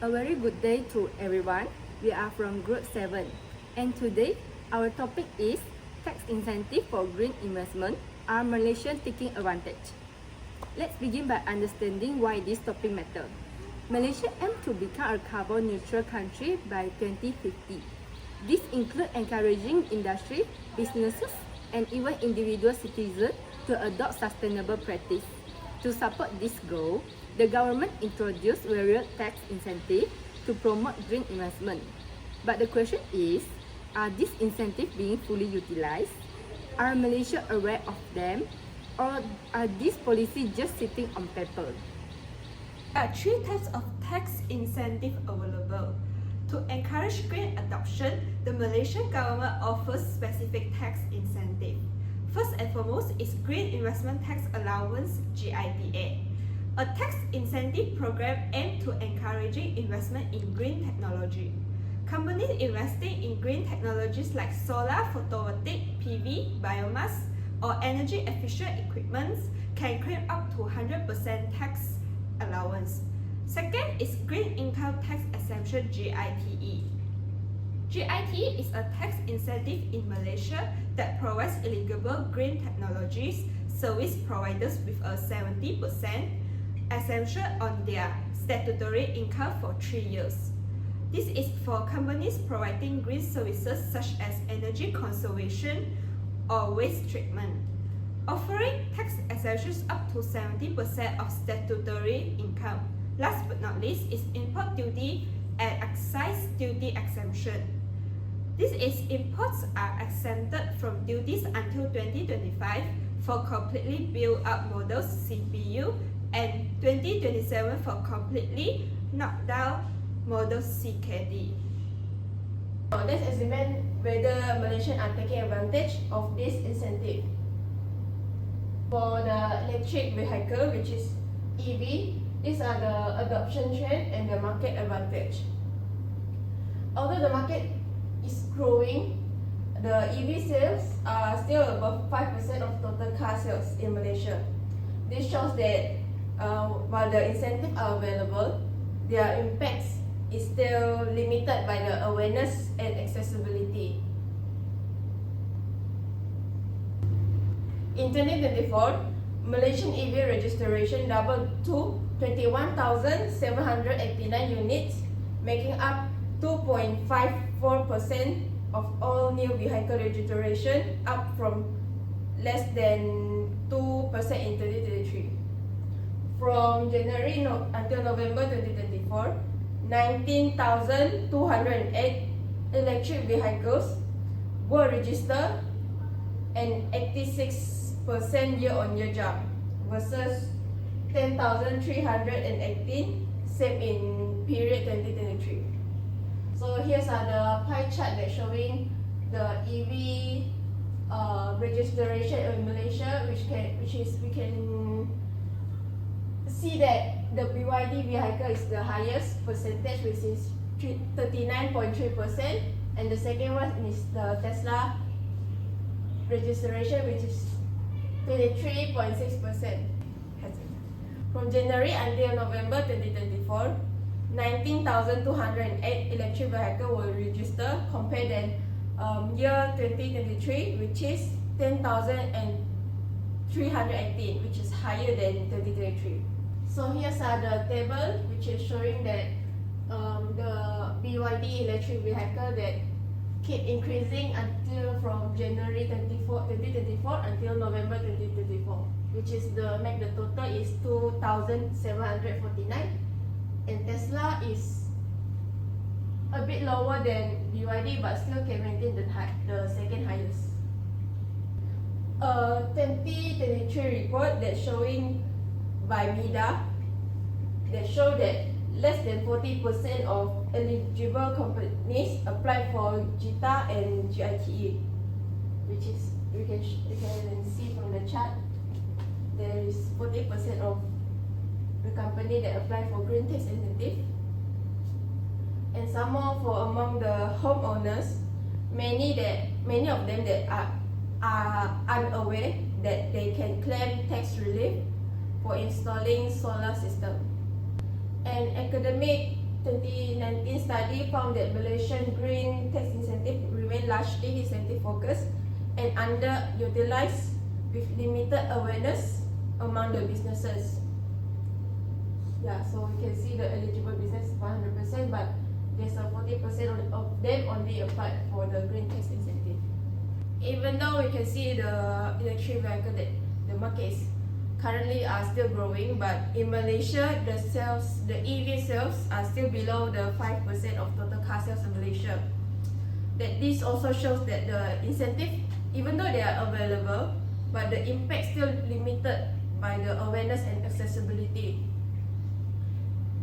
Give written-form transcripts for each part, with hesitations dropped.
A very good day to everyone. We are from Group 7 and today our topic is tax incentive for green investment. Are Malaysians taking advantage? Let's begin by understanding why this topic matters. Malaysia aims to become a carbon neutral country by 2050. This includes encouraging industry, businesses, and even individual citizens to adopt sustainable practice. To support this goal, the government introduced various tax incentives to promote green investment. But the question is, are these incentives being fully utilized? Are Malaysia aware of them? Or are these policies just sitting on paper? There are three types of tax incentive available. To encourage green adoption, the Malaysian government offers specific tax incentive. First and foremost is Green Investment Tax Allowance (GITA), a tax incentive program aimed to encouraging investment in green technology. Companies investing in green technologies like solar, photovoltaic, PV, biomass, or energy efficient equipment can claim up to 100% tax allowance. Second is Green Income Tax Exemption (GITE). GITE is a tax incentive in Malaysia that provides eligible green technologies service providers with a 70% exemption on their statutory income for 3 years. This is for companies providing green services such as energy conservation or waste treatment, offering tax exemptions up to 70% of statutory income. Last but not least is import duty and excise duty exemption. This is imports are exempted from duties until 2025 for completely built-up models CPU and 2027 for completely knocked down models CKD. Now let's examine whether Malaysians are taking advantage of this incentive. For the electric vehicle, which is EV, these are the adoption trend and the market advantage. Although the market is growing, the EV sales are still above 5% of total car sales in Malaysia. This shows that while the incentives are available, their impacts is still limited by the awareness and accessibility. In 2024, Malaysian EV registration doubled to 21,789 units, making up 2.54% of all new vehicle registration, up from less than 2% in 2023. From January until November 2024, 19,208 electric vehicles were registered, an 86% year-on-year jump versus 10,318 same in period 2023. So here's the pie chart that showing the EV registration in Malaysia, we can see that the BYD vehicle is the highest percentage, which is 39.3%, and the second one is the Tesla registration, which is 23.6%. From January until November 2024, 19,208 electric vehicles were registered compared to year 2023, which is 10,318, which is higher than 2023. So here's the table which is showing that the BYD electric vehicle that keep increasing until from January 2024 until November 2024, which is make the total is 2,749. And Tesla is a bit lower than BYD but still can maintain the second highest. A 2023 report that's showing by MIDA that show that less than 40% of eligible companies apply for GITA and GITE, which is you can see from the chart there is 40% of the company that apply for green tax incentive, and some more for among the homeowners, many of them that are unaware that they can claim tax relief for installing solar system. And academic 2019 study found that Malaysian green tax incentive remain largely incentive focused and underutilized with limited awareness among the businesses. Yeah, so we can see the eligible business 100%, but there's a 40% of them only applied for the green tax incentive. Even though we can see the electric vehicle that the market is currently are still growing, but in Malaysia the EV sales are still below the 5% of total car sales in Malaysia. That this also shows that the incentive, even though they are available, but the impact still limited by the awareness and accessibility.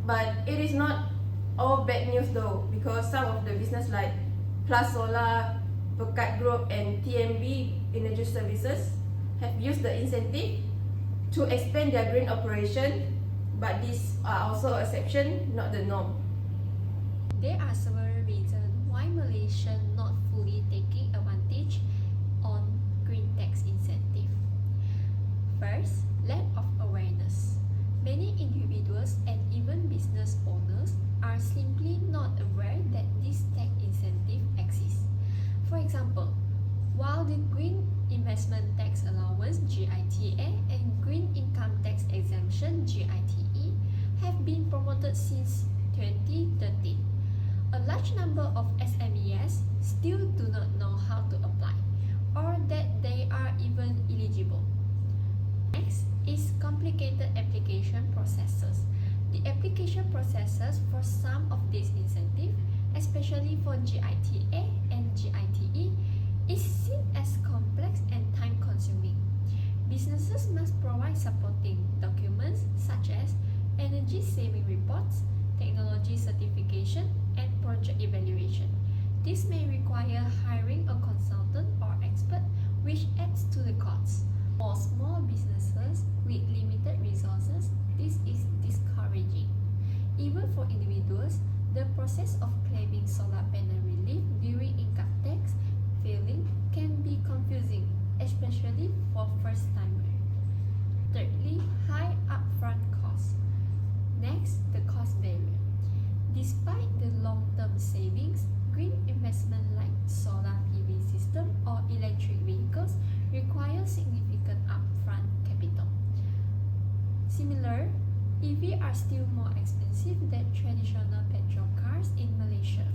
But it is not all bad news though, because some of the business like Plus Solar, Pekat Group and TMB Energy Services have used the incentive to expand their green operation, but these are also exception, not the norm. There are several reasons why Malaysia not fully taking advantage on green tax incentive. First, lack of awareness. Many individuals and even business owners are simply not aware that this tax incentive exists. For example, while the Green Investment Tax Allowance (GITA) and Green Income Tax Exemption (GITE) have been promoted since 2013, a large number of SMEs still do not know how to apply or that they are even eligible. Next is complicated application processes. The application processes for some of these incentives, especially for GITA and GITE, is seen as complex and time-consuming. Businesses must provide supporting documents such as energy-saving reports, technology certification, and project evaluation. This may require hiring a consultant or expert, which adds to the costs. For small businesses with limited resources, this is discouraging. Even for individuals, the process of claiming solar panel relief during income tax filing can be confusing, especially for first-timers. Thirdly, high upfront costs. Next, the cost barrier. Despite the long-term savings, green investment like solar PV system or electric vehicles require significant upfront capital. Similar, EV are still more expensive than traditional petrol cars in Malaysia.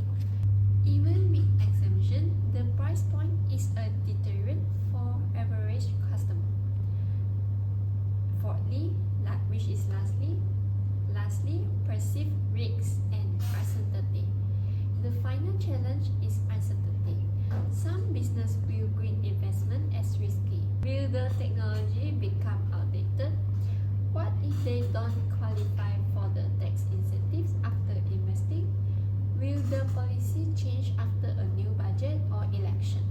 Even with exemption, the price point is a deterrent for average customer. Fourthly, lastly, perceived risks and uncertainty. The final challenge is uncertainty. Some business view green investment as risky. Will the technology become outdated? What if they don't qualify for the tax incentives after investing? Will the policy change after a new budget or election?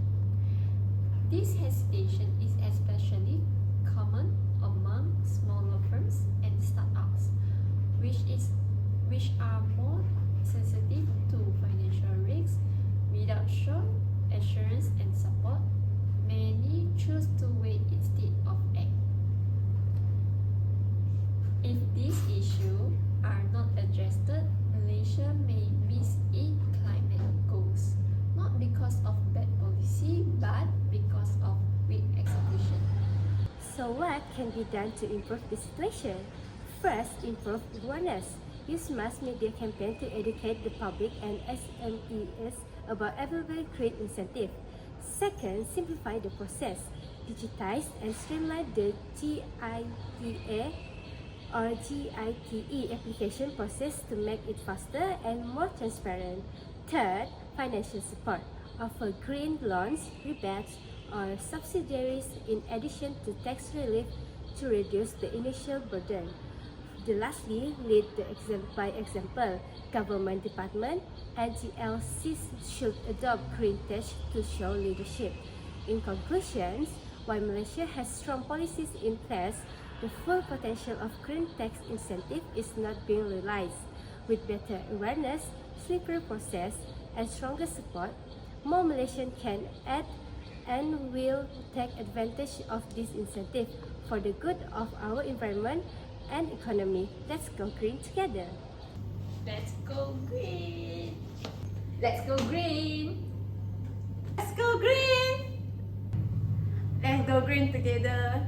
This hesitation is especially common among smaller firms and startups, which are more sensitive to financial risks. Without strong assurance and support, many choose to wait instead of act. If these issues are not addressed, Malaysia may miss its climate goals, not because of bad policy, but because of weak execution. So what can be done to improve the situation? First, improve awareness. Use mass media campaign to educate the public and SMEs about available green incentive. Second, simplify the process. Digitize and streamline the GITA or GITE application process to make it faster and more transparent. Third, financial support. Offer green loans, rebates, or subsidies in addition to tax relief to reduce the initial burden. Lastly, lead by example. Government department and GLCs should adopt green tax to show leadership. In conclusion, while Malaysia has strong policies in place, the full potential of green tax incentive is not being realized. With better awareness, simpler process, and stronger support, more Malaysians can add and will take advantage of this incentive for the good of our environment and economy. Let's go green together. Let's go green! Let's go green! Let's go green! Let's go green together!